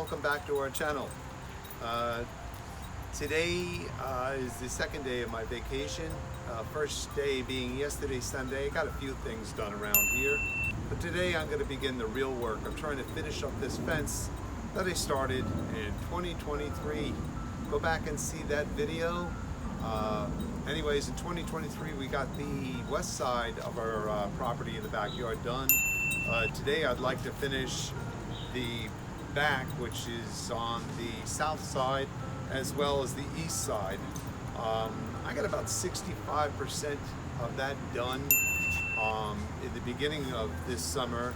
welcome back to our channel. Today is the second day of my vacation. First day being yesterday, Sunday. I got a few things done around here, but today I'm going to begin the real work. I'm trying to finish up this fence that I started in 2023. Go back and see that video. Anyways, in 2023 we got the west side of our property in the backyard done. Today I'd like to finish the back, which is on the south side as well as the east side. I got about 65% of that done in the beginning of this summer.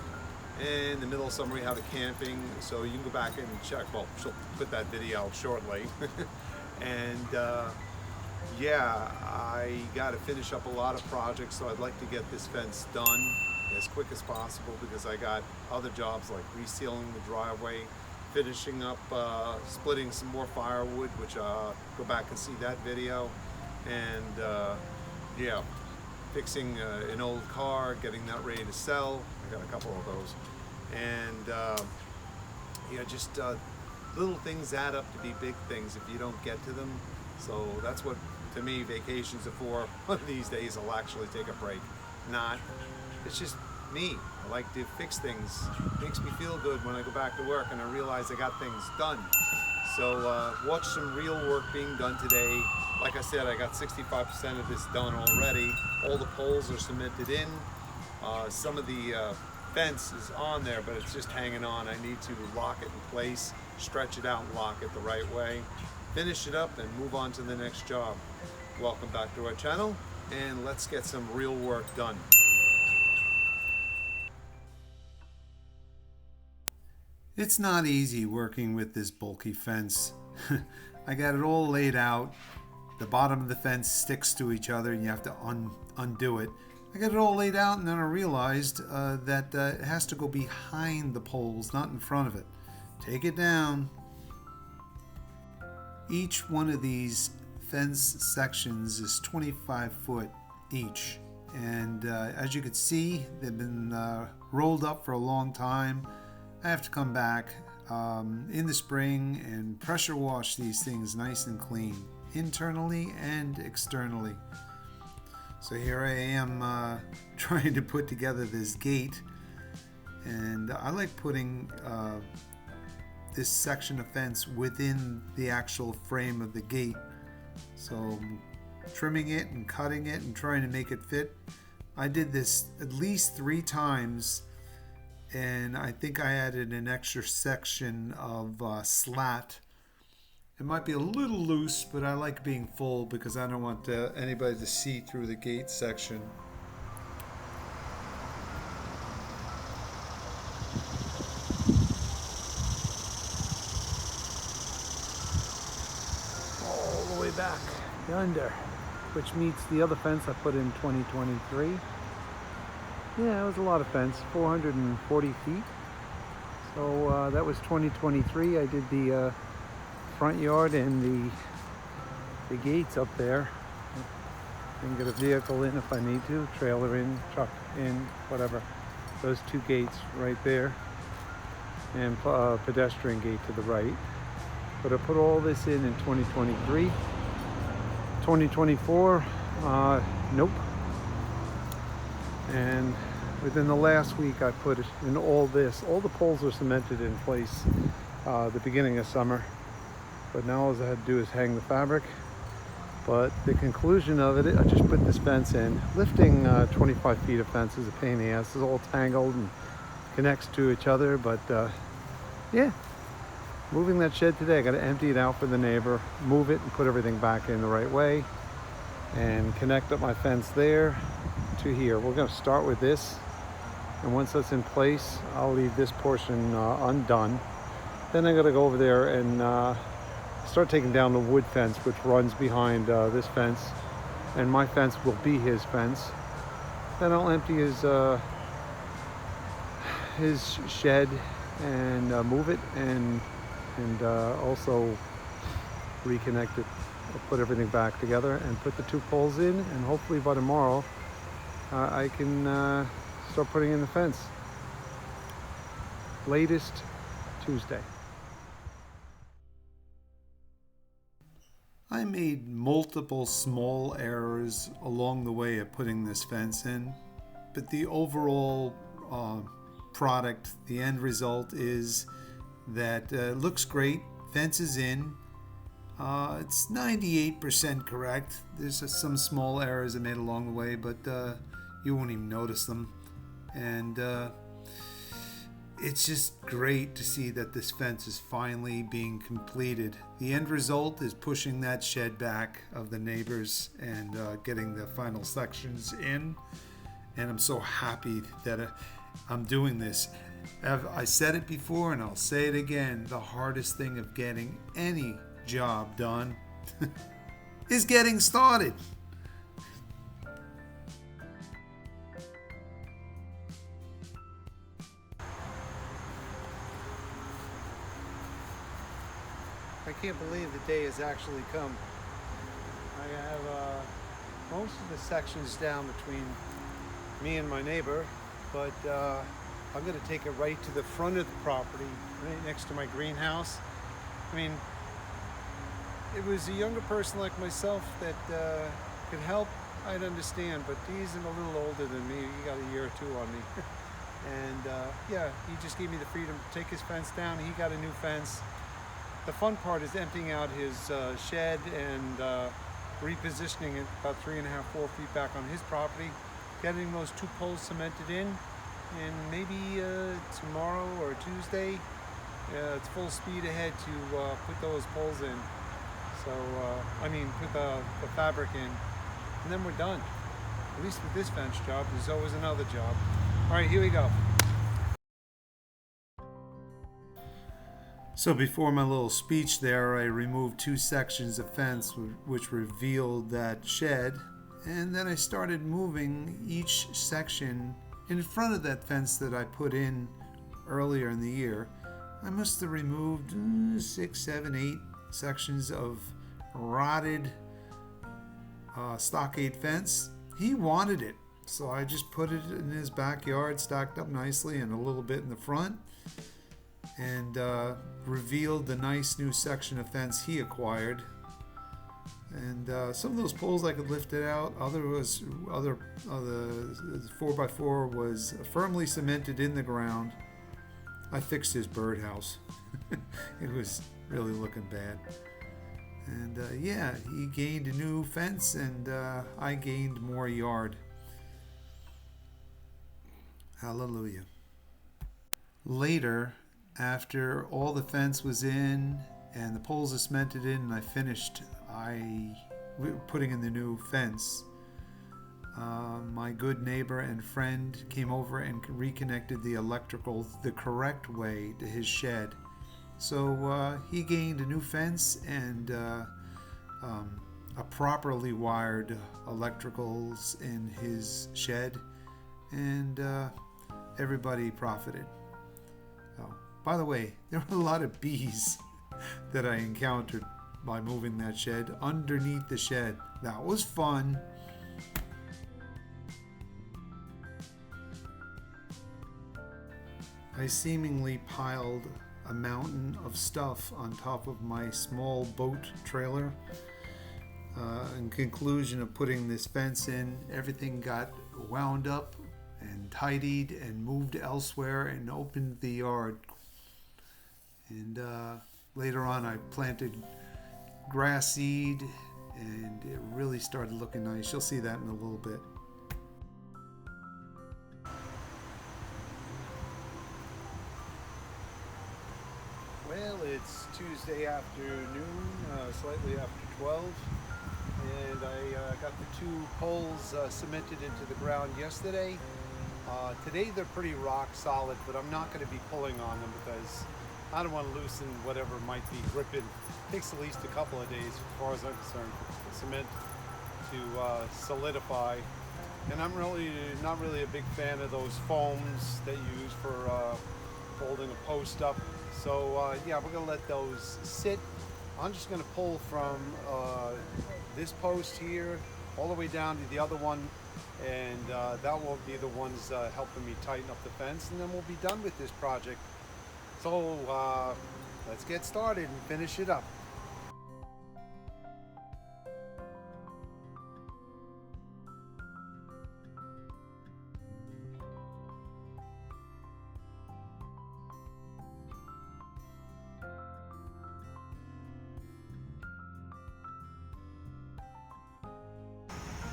In the middle of summer we have a camping, so you can go back and check. Well, she'll put that video out shortly. And yeah, I got to finish up a lot of projects, so I'd like to get this fence done as quick as possible because I got other jobs like resealing the driveway, finishing up, splitting some more firewood, which go back and see that video, and yeah, fixing an old car, getting that ready to sell. I got a couple of those, and yeah, just little things add up to be big things if you don't get to them. So that's what, to me, vacations are for. One of these days I'll actually take a break. It's just me. I like to fix things. It makes me feel good when I go back to work and I realize I got things done. So watch some real work being done today. Like I said, I got 65% of this done already. All the poles are cemented in. Some of the fence is on there, but it's just hanging on. I need to lock it in place, stretch it out and lock it the right way, finish it up and move on to the next job. Welcome back to our channel, and let's get some real work done. It's not easy working with this bulky fence. I got it all laid out. The bottom of the fence sticks to each other and you have to undo it. I got it all laid out, and then I realized that it has to go behind the poles, not in front of it. Take it down. Each one of these fence sections is 25 foot each, and as you can see, they've been rolled up for a long time. I have to come back in the spring and pressure wash these things nice and clean, internally and externally. So here I am trying to put together this gate, and I like putting this section of fence within the actual frame of the gate. So trimming it and cutting it and trying to make it fit. I did this at least 3 times, and I think I added an extra section of slat. It might be a little loose, but I like being full because I don't want anybody to see through the gate section. All the way back yonder, which meets the other fence I put in 2023. Yeah, it was a lot of fence, 440 feet. So that was 2023. I did the front yard and the gates up there. I can get a vehicle in if I need to, trailer in, truck in, whatever. Those 2 gates right there, and pedestrian gate to the right. But I put all this in 2023. 2024, nope. And within the last week I put in all this. All the poles are cemented in place the beginning of summer. But now all I had to do is hang the fabric. But the conclusion of it, I just put this fence in. Lifting 25 feet of fence is a pain in the ass. It's all tangled and connects to each other. But yeah, moving that shed today. I got to empty it out for the neighbor, move it and put everything back in the right way, and connect up my fence there to here. We're going to start with this, and once that's in place, I'll leave this portion undone. Then I got to go over there and start taking down the wood fence which runs behind this fence, and my fence will be his fence. Then I'll empty his shed and move it and also reconnect it. I'll put everything back together and put the 2 poles in, and hopefully by tomorrow I can start putting in the fence. Latest Tuesday. I made multiple small errors along the way of putting this fence in, but the overall product, the end result is that looks great. Fence is in. It's 98% correct. There's some small errors I made along the way, but you won't even notice them. And it's just great to see that this fence is finally being completed. The end result is pushing that shed back of the neighbors and getting the final sections in. And I'm so happy that I'm doing this. I said it before and I'll say it again. The hardest thing of getting any job done is getting started. I can't believe the day has actually come. I have most of the sections down between me and my neighbor, but I'm going to take it right to the front of the property, right next to my greenhouse. I mean, it was a younger person like myself that could help, I'd understand, but he's a little older than me. He got a year or two on me. And yeah, he just gave me the freedom to take his fence down. He got a new fence. The fun part is emptying out his shed and repositioning it about 3.5, 4 feet back on his property, getting those 2 poles cemented in, and maybe tomorrow or Tuesday, it's full speed ahead to put those poles in. So, put the fabric in, and then we're done. At least with this fence job, there's always another job. All right, here we go. So before my little speech there, I removed 2 sections of fence which revealed that shed, and then I started moving each section in front of that fence that I put in earlier in the year. I must have removed 6, 7, 8 sections of rotted stockade fence. He wanted it, so I just put it in his backyard, stacked up nicely, and a little bit in the front, and revealed the nice new section of fence he acquired. And some of those poles I could lift it out. The 4x4 was firmly cemented in the ground. I fixed his birdhouse. It was really looking bad. And yeah, he gained a new fence, and I gained more yard. Hallelujah. Later, after all the fence was in and the poles are cemented in and I finished putting in the new fence, my good neighbor and friend came over and reconnected the electrical the correct way to his shed. So he gained a new fence and a properly wired electricals in his shed, and everybody profited. Oh, by the way, there were a lot of bees that I encountered by moving that shed underneath the shed. That was fun. I seemingly piled a mountain of stuff on top of my small boat trailer. In conclusion of putting this fence in, everything got wound up and tidied and moved elsewhere and opened the yard. And later on I planted grass seed and it really started looking nice. You'll see that in a little bit. Well, it's Tuesday afternoon, slightly after 12, and I got the 2 poles cemented into the ground yesterday. Today they're pretty rock solid, but I'm not going to be pulling on them because I don't want to loosen whatever might be gripping. It takes at least a couple of days, as far as I'm concerned, for cement to solidify. And I'm not really a big fan of those foams that you use for holding a post up. So yeah, we're going to let those sit. I'm just going to pull from this post here all the way down to the other one, and that will be the ones helping me tighten up the fence, and then we'll be done with this project. So let's get started and finish it up.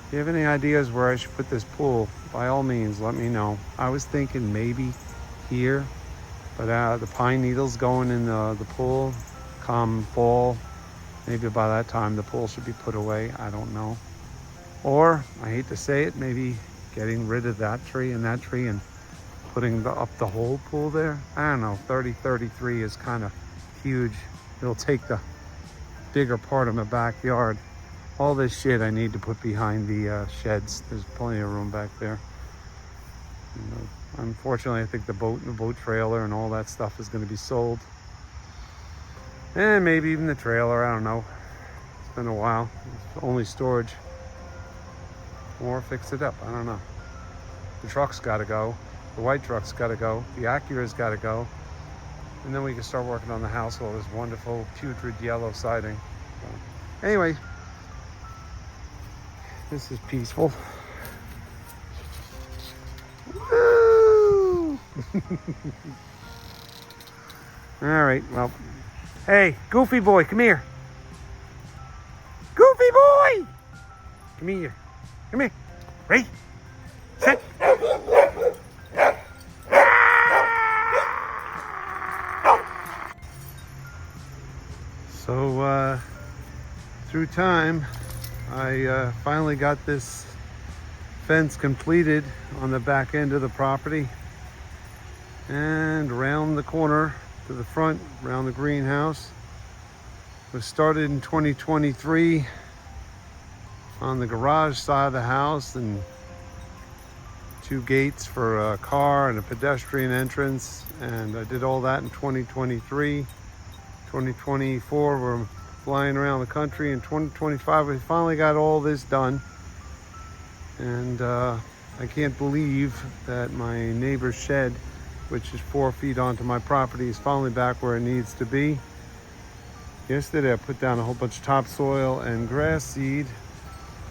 If you have any ideas where I should put this pool, by all means, let me know. I was thinking maybe here, but the pine needles going in the pool come fall. Maybe by that time the pool should be put away. I don't know. Or, I hate to say it, maybe getting rid of that tree and putting up the whole pool there. I don't know. 30-33 is kind of huge. It'll take the bigger part of my backyard. All this shit I need to put behind the sheds. There's plenty of room back there. Unfortunately, I think the boat trailer and all that stuff is going to be sold. And maybe even the trailer, I don't know. It's been a while. It's only storage. Or fix it up, I don't know. The truck's got to go. The white truck's got to go. The Acura's got to go. And then we can start working on the house with this wonderful putrid yellow siding. So, anyway. This is peaceful. Woo! All right, well, hey, Goofy boy, come here. Goofy boy! Come here. Come here. Ready? Sit. So, through time, I finally got this fence completed on the back end of the property, and around the corner to the front, around the greenhouse. It was started in 2023 on the garage side of the house, and 2 gates for a car and a pedestrian entrance, and I did all that in 2023. 2024 we're flying around the country. In 2025 we finally got all this done, and I can't believe that my neighbor's shed, which is 4 feet onto my property, is finally back where it needs to be. Yesterday I put down a whole bunch of topsoil and grass seed,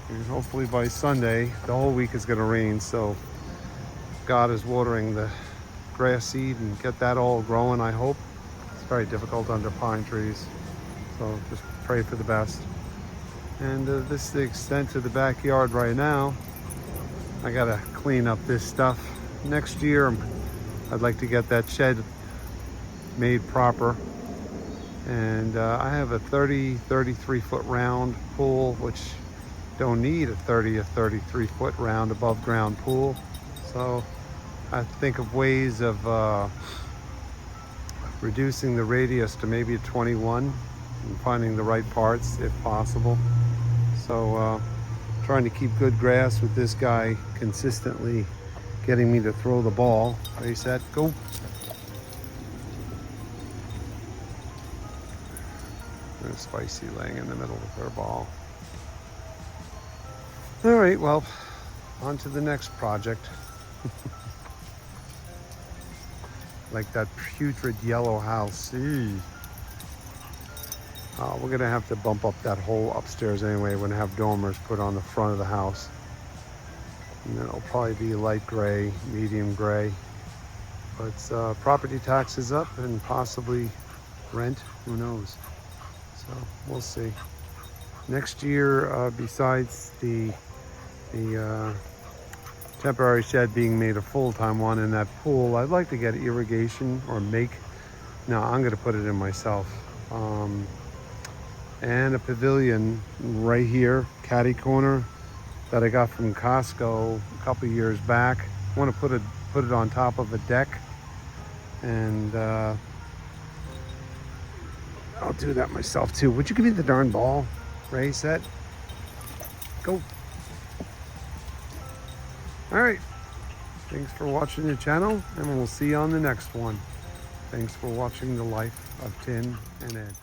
and hopefully by Sunday, the whole week is going to rain, so God is watering the grass seed and get that all growing, I hope. It's very difficult under pine trees. So just pray for the best. And this is the extent of the backyard right now. I gotta clean up this stuff. Next year, I'd like to get that shed made proper. And I have a 33 foot round pool, which don't need a 30 or 33 foot round above ground pool. So I think of ways of reducing the radius to maybe a 21. And finding the right parts if possible. So trying to keep good grass with this guy consistently getting me to throw the ball. Ready, set, go. There's Spicy laying in the middle of her ball. All right, well, on to the next project. Like that putrid yellow house. Eee. We're gonna have to bump up that whole upstairs anyway. We're gonna have dormers put on the front of the house. And then it'll probably be light gray, medium gray. But property taxes up and possibly rent, who knows? So we'll see. Next year, besides the temporary shed being made a full-time one in that pool, I'd like to get irrigation or no, I'm gonna put it in myself. And a pavilion right here, catty corner, that I got from Costco a couple years back. I want to put it on top of a deck, and I'll do that myself too. Would you give me the darn ball? Ready, set, go. All right, thanks for watching the channel, and we'll see you on the next one. Thanks for watching the life of Tin and Ed.